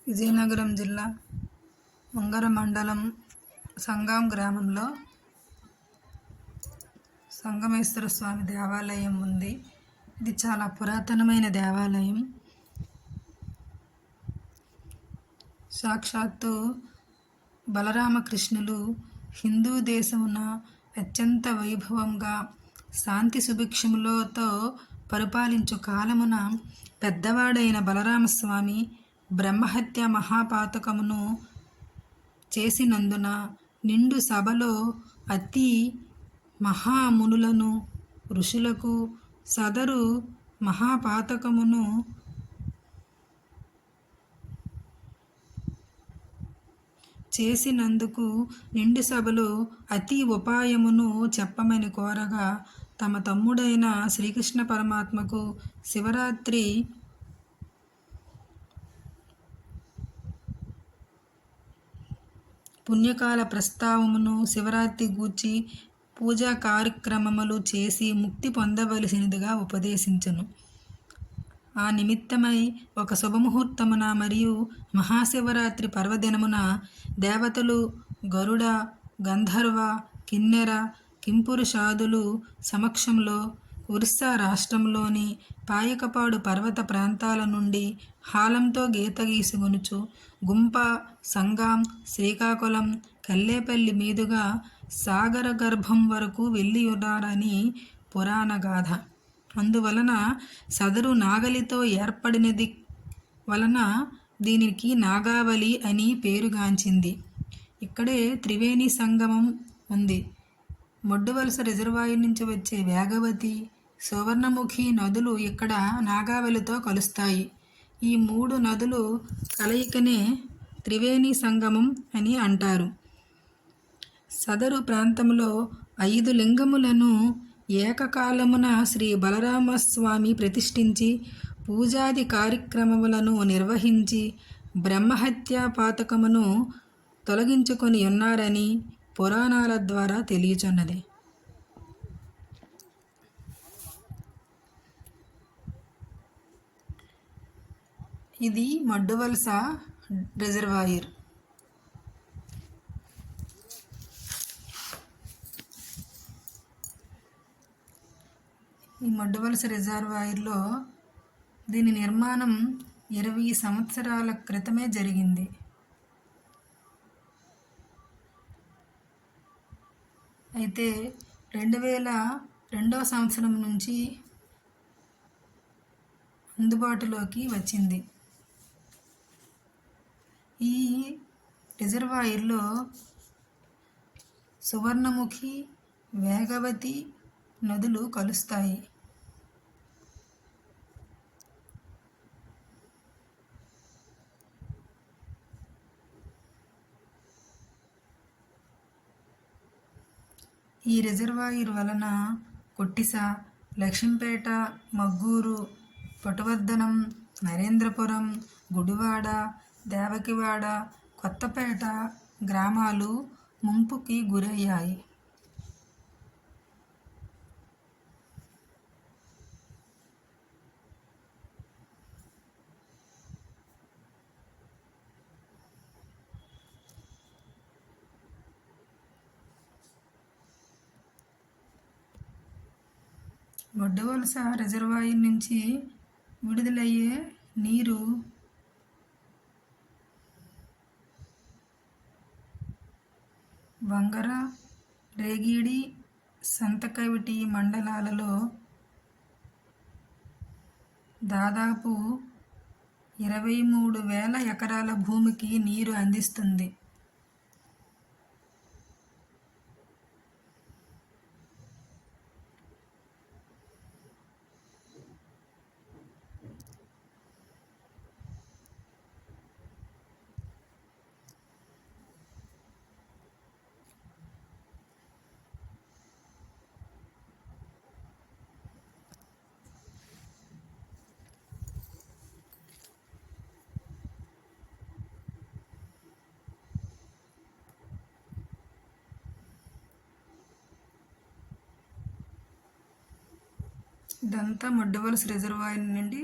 విజయనగరం జిల్లా మంగర మండలం సంగం గ్రామంలో సంగమేశ్వర స్వామి దేవాలయం ఉంది. ఇది చాలా పురాతనమైన దేవాలయం. సాక్షాత్తు బలరామకృష్ణులు హిందూ దేశమున అత్యంత వైభవంగా శాంతి సుభిక్షములతో పరిపాలించు కాలమున పెద్దవాడైన బలరామస్వామి బ్రహ్మహత్య మహాపాతకమును చేసినందున నిండు సభలో అతి మహామునులను ఋషులకు సదరు మహాపాతకమును చేసినందుకు నిండు సభలో అతి ఉపాయమును చెప్పమని కోరగా తమ తమ్ముడైన శ్రీకృష్ణ పరమాత్మకు శివరాత్రి పుణ్యకాల ప్రస్తావమును శివరాత్రి గూర్చి పూజా కార్యక్రమములు చేసి ముక్తి పొందవలసినదిగా ఉపదేశించును. ఆ నిమిత్తమై ఒక శుభముహూర్తమున మరియు మహాశివరాత్రి పర్వదినమున దేవతలు గరుడ గంధర్వ కిన్నెర కింపురుషాదులు సమక్షంలో ఒరిస్సా రాష్ట్రంలోని పాయకపాడు పర్వత ప్రాంతాల నుండి హాలంతో గీత గీసుకొనుచు గుంప సంగం శ్రీకాకుళం కల్లేపల్లి మీదుగా సాగర గర్భం వరకు వెళ్ళి ఉన్నారని పురాణ గాథ. అందువలన సదరు నాగలితో ఏర్పడినది వలన దీనికి నాగావళి అని పేరుగాంచింది. ఇక్కడే త్రివేణి సంగమం ఉంది. మొడ్డువలస రిజర్వాయర్ నుంచి వచ్చే వేగవతి సువర్ణముఖి నదులు ఇక్కడ నాగావళితో కలుస్తాయి. ఈ మూడు నదులు కలయికనే త్రివేణి సంగమం అని అంటారు. సదరు ప్రాంతంలో 5 లింగములను ఏకకాలమున శ్రీ బలరామస్వామి ప్రతిష్ఠించి పూజాది కార్యక్రమములను నిర్వహించి బ్రహ్మహత్యా పాతకమును తొలగించుకొని ఉన్నారని పురాణాల ద్వారా తెలియచున్నది. ఇది మొడ్డువలస రిజర్వాయర్. ఈ మొడ్డువలస రిజర్వాయర్లో దీని నిర్మాణం 20 సంవత్సరాల క్రితమే జరిగింది. అయితే 2002వ సంవత్సరం నుంచి అందుబాటులోకి వచ్చింది. ఈ రిజర్వాయర్లో సువర్ణముఖి వేగవతి నదులు కలుస్తాయి. ఈ రిజర్వాయర్ వలన కొట్టిస, లక్ష్మీపేట, మగ్గూరు, పటువర్ధనం, నరేంద్రపురం, గుడివాడ, దేవకివాడ, కొత్తపేట గ్రామాలు ముంపుకి గురయ్యాయి. మొడ్డువలస రిజర్వాయర్ నుంచి విడుదలయ్యే నీరు వంగర, రేగిడి, సంతకవిటి మండలాలలో దాదాపు 23,000 ఎకరాల భూమికి నీరు అందిస్తుంది. ఇదంతా మొడ్డువలస రిజర్వాయర్ నుండి